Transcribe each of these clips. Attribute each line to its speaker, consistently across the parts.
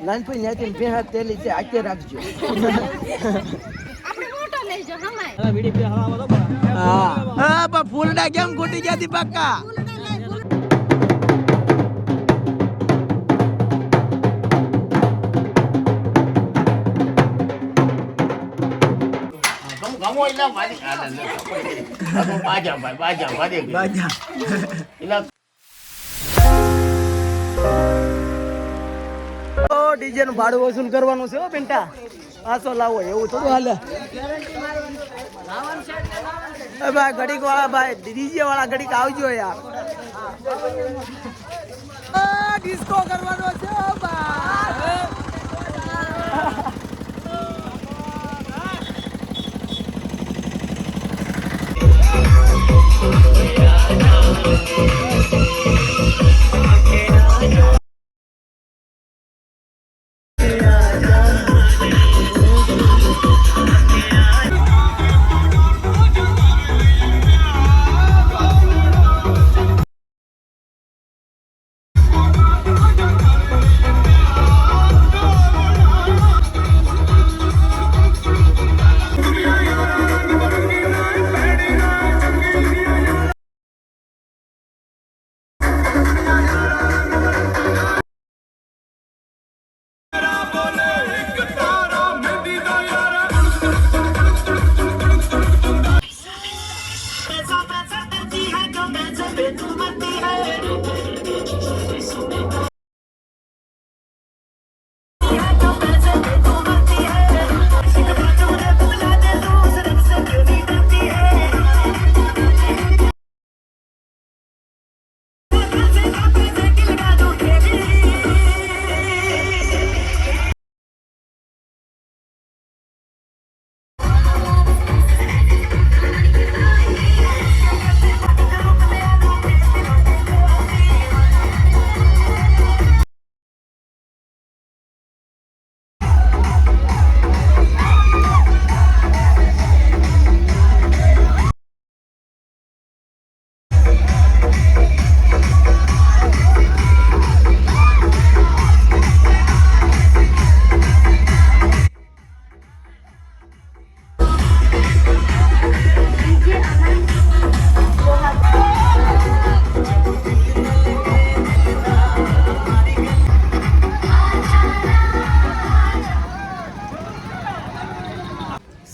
Speaker 1: નાનપણ ન્યાથી બે હાથ તેલી છે આખે રાખજો. હા પણ ફૂલડા કેમ ખૂટી ગયા હતી પાક્કા? ડીજે નું ભાડું વસૂલ કરવાનું છે હો પિન્ટા. 500 લાવો એવું થોડું હાલે. ભાઈ ઘડીક વાળા ભાઈ ડીજે વાળા ઘડીક આવજો યાર. ડિસ્કો કરવાનો છે ભાઈ.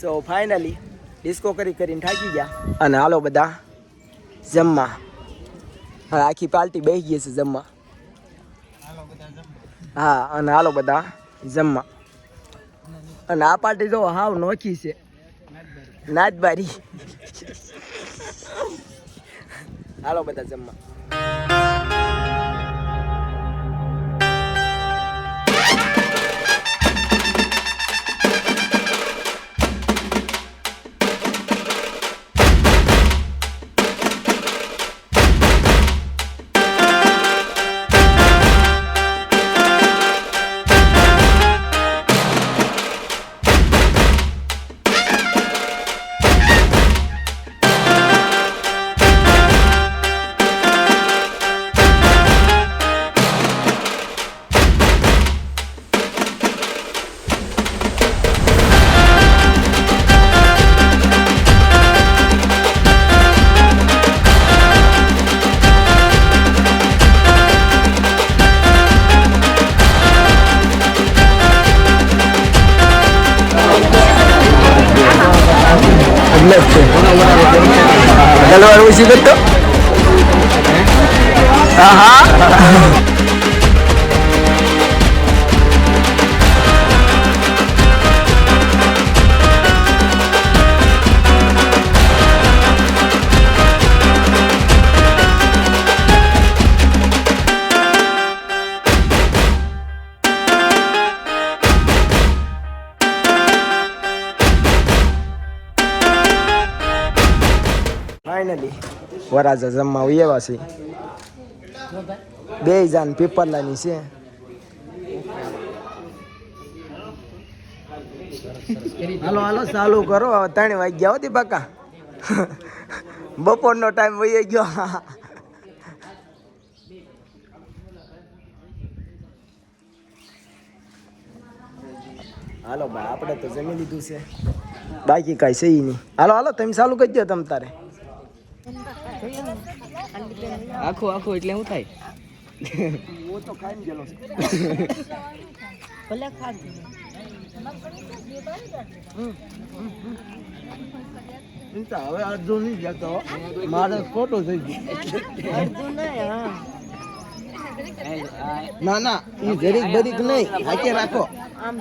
Speaker 1: સો ફાઇનલી ડિસ્કો કરીને થાકી ગયા અને હાલો બધા જમવા. હવે આખી પાર્ટી બેસી ગઈ છે જમવા. હા અને હાલો બધા જમવા. અને આ પાર્ટી જો હાવ નોખી છે, નાચબારી. હાલો બધા જમવા. Kalau usi betul. Aha. Finally, waraza જમવા આવ્યા છે. બે જાન પીપરલાની છે. હાલો હાલો ચાલુ કરો. હવે 3 વાગ્યા હોતી બાકા. બપોરનો ટાઈમ વહી ગયો. હાલો ભાઈ આપણે તો જમી લીધું છે, બાકી કાંઈ છે નહીં. હાલો હાલો તમે ચાલુ કરી દો તમ તારે.
Speaker 2: આખું આખું એટલે શું થાય?
Speaker 1: હું તો ખાઈને ગયેલો છું.
Speaker 3: ભલે ખાધું.
Speaker 1: હવે અડધું નહીં જતો મારે ખોટો થઈ ગયો.
Speaker 3: અડધું નહીં, હા.
Speaker 1: ના ના એ જરીક બરીક નહીં, હાકે રાખો.
Speaker 3: આમ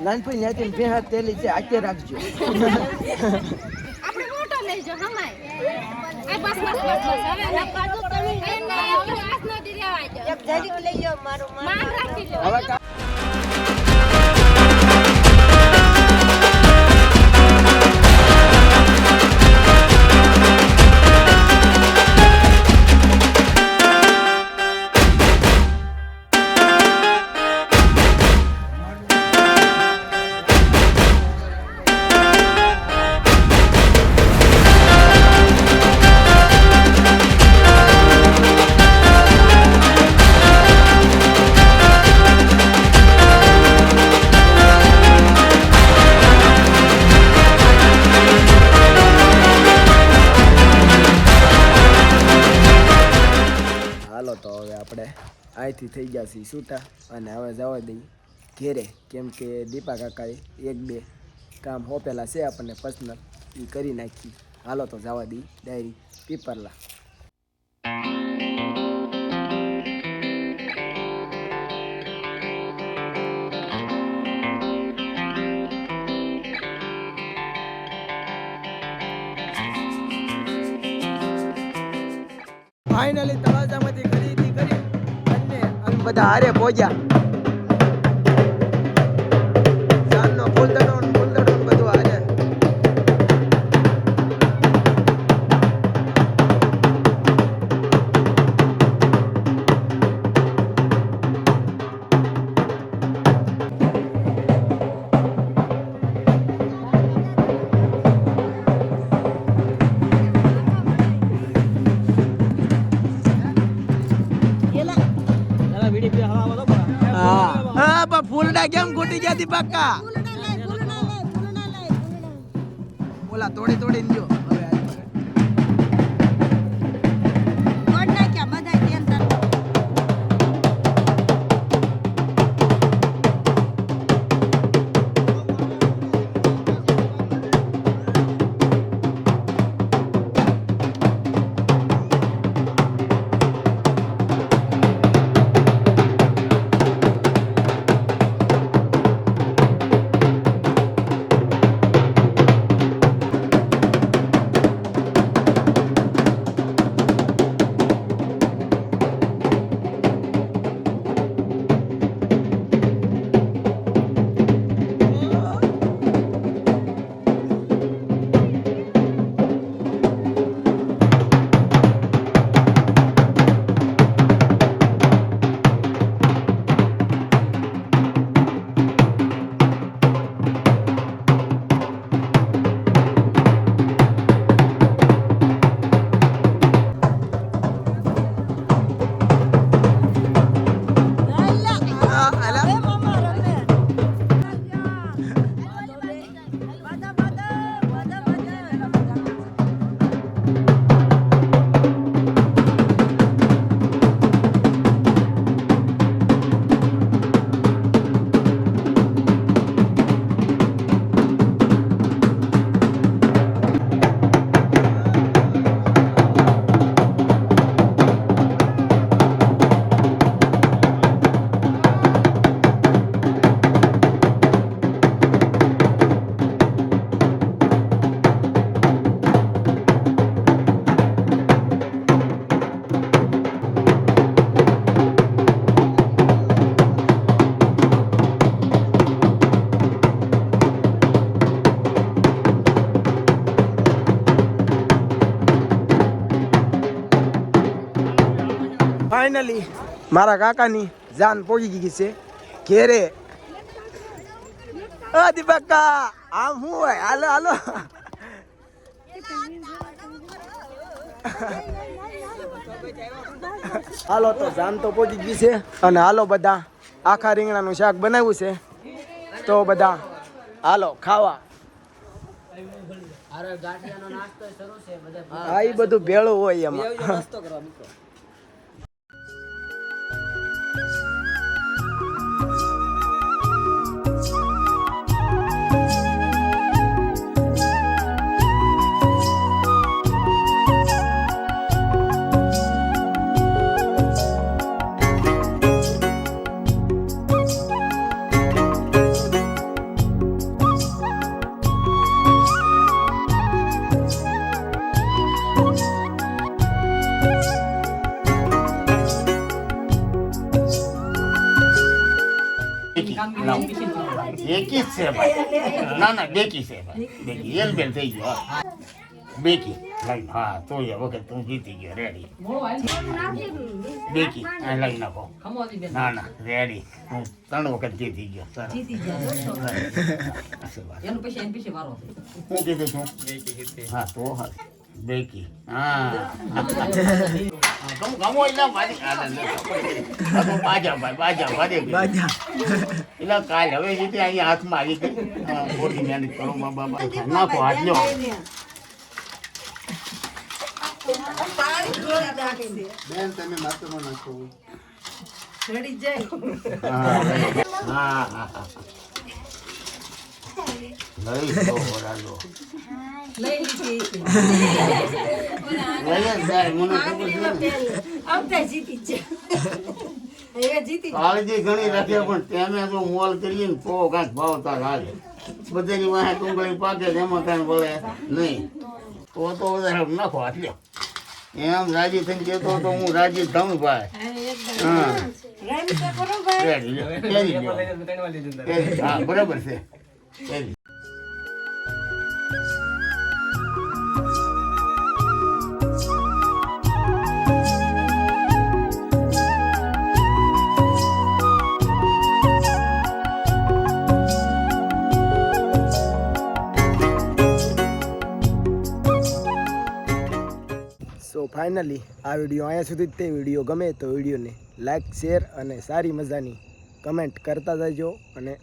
Speaker 1: નાનપણ ત્યાંથી બે હાથ તેલી છે, હાકે રાખજો.
Speaker 4: આપણે મોટો લેજો હમાય આ બસ બસ બસ બસ હવે નકાતો તમે એને આસ ન દી રહેવા દો
Speaker 3: એક જરીક લઈ જાઓ, મારું
Speaker 4: માન રાખી લો.
Speaker 1: હવે તો હવે આપણે અહીંથી થઈ ગયા છીએ છૂટા અને હવે જવા દઈએ ઘેરે, કેમ કે દીપા કાકાએ એક બે કામ હોપેલા છે આપણને પર્સનલ, એ કરી નાખી. હાલો તો જવા દઈએ ડાયરી પીપરલા. ફાઇનલી તળાજામાંથી ખરીદી કરી અને અમે બધા હારે પહોંચ્યા. ચાંદનો ફૂલદડો ને ફૂલદડો ને બધું હારે. હા પણ ફૂલડા કેમ ખૂટી ગયા હતી પાક્કા? ઓલા તોડી તોડીને જો. ફાઇનલી મારા કાકાની જાન પહોંચી ગઈ છે ઘેરે. દીપકા આમ શું હોય? હાલો હાલો. હાલો તો જાન તો પહોંચી ગઈ છે અને હાલો બધા આખા રીંગણાનું શાક બનાવ્યું છે તો બધા હાલો ખાવા. હા એ બધું ભેળું હોય એમાં.
Speaker 5: એકી જ છે ભાઈ. ના બેકી છે ભાઈ. બેકી એલબેલ થઈ ગયો. બેકી લઈ હા તો એ વખત તું જીતી ગયો. રેડી બેકી આ લઈ નાખો. ના રેડી હું 3 વખત જીતી ગયો. હું કીધું છું હા તો હા બેકી હા ગમો એટલે મારી બાજા એટલે કાલ હવે જીતે અહીંયા હાથમાં આવી ગઈ. ખોટી મહેનત કરો મા બાબા. નાખો હાથ લો. બેન તમે માથામાં નાખો. હા લઈ લો ઓરાલો. કાળજી ઘણી રાખે પણ તેને જો મોલ કરીએ ને તો કાંઈક ભાવતા લાગે. બધાની વાહે ટુંગળી પાકે એમાં કાંઈ વળે નહીં તો વધારે નાખો આટલો. એમ રાજી થઈને કહેતો તો હું રાજી થઉં ભાઈ. હા બરાબર છે.
Speaker 1: સો ફાઇનલી આ વિડીયો અહીંયા સુધી જ તે વિડીયો ગમે તો વિડીયોને લાઈક શેર અને સારી મજાની કમેન્ટ કરતા જજો અને